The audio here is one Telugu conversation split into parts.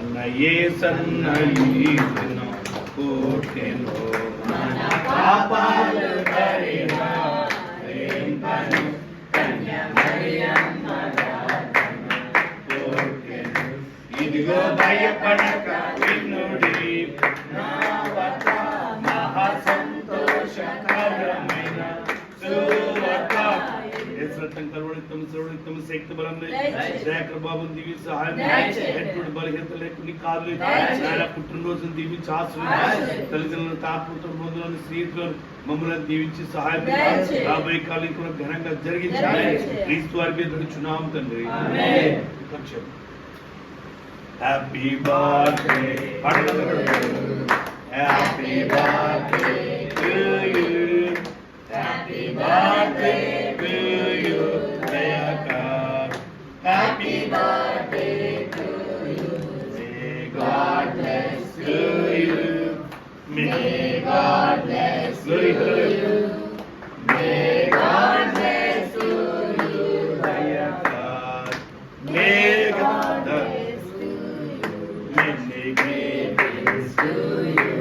మన యేసన్న ఈ దినం పుట్టెను మన పాపాలు పరిహరింపను కన్య మరియమ్మ పుట్టెను. ఇదిగో భయపడక వినుడి నా వార్త మహా సంతోషకరమైన సువార్త. రక్తం కరుణితం సర్వనిత్యం శక్తి బలం దయాకర్ బాబుని దీవించి సహాయం ఎటువంటి బలహీనత లేకుండా కాదు ఆయన పుట్టినరోజును దీవించి ఆశ్రయించి తల్లిదండ్రులను తాపుతున్న బంధువులను స్నేహితులను మమ్మల్ని దీవించి సహాయం రాబోయే కాలం కూడా ఘనంగా జరిగించాలి. క్రీస్తు వారి మీద నడుచున్నాం తండ్రి. Happy birthday happy birthday to you happy birthday to you Dayakar happy birthday to you may God bless you may God bless you may God bless you Dayakar may God many greetings to you,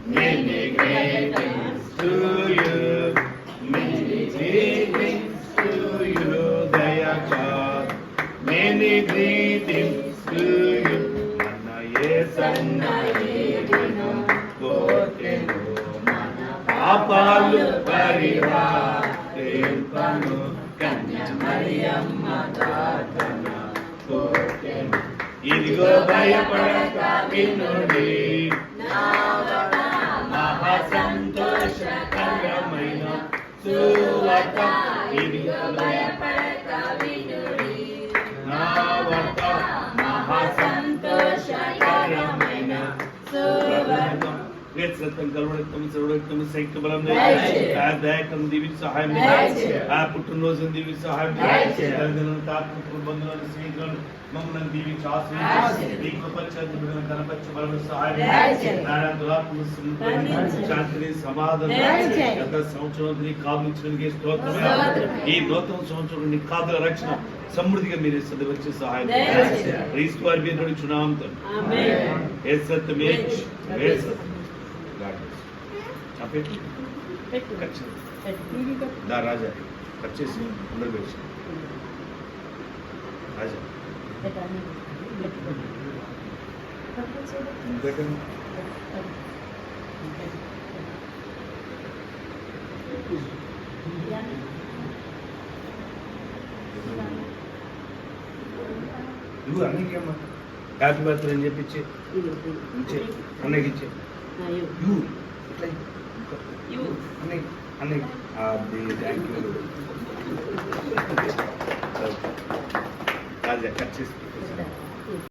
many greetings to you, many greetings to you, Dayakar, many greetings to you. Mana yesanna yeginam kotenu, mana papalu pariharimpanu, Kanya Mariyamma tatana kotenu. ఇదిగో భయపడక వినుడి మహా సంతోషకరమైన సువార్త. ఇదిగో భయపడక వినుడి నా వార్త మహా సంతోషకరమైన సువార్త. రక్తం కరుణితం సర్వనిత్యం శక్తి బలం దయాకరం దీవించి సహాయం ఆ పుట్టినరోజును దీవించి సహాయం తల్లిదండ్రులను తాపుతున్న బంధువులను స్నేహితులను మమ్మల్ని దీవించి ఆశ్రయించి కనపరిచే బలం సహాయం శాంతిని సమాధానం గత సంవత్సరం నీ కాపులించడానికి స్తోత్రమే. ఈ నూతన సంవత్సరం నీ కాపుల రక్షణ సమృద్ధిగా మీరు వచ్చే సహాయం క్రీస్తు వారి మీద నడుచున్నాం రాజా కట్ చేసి అందరూ వేసి రాజా నువ్వు అన్నకి అమ్మా హ్యాపీ బర్త్డే అని చెప్పించి అన్నకి ఇచ్చే అన్నకి అది థ్యాంక్ యూ రాజా కట్ చేసి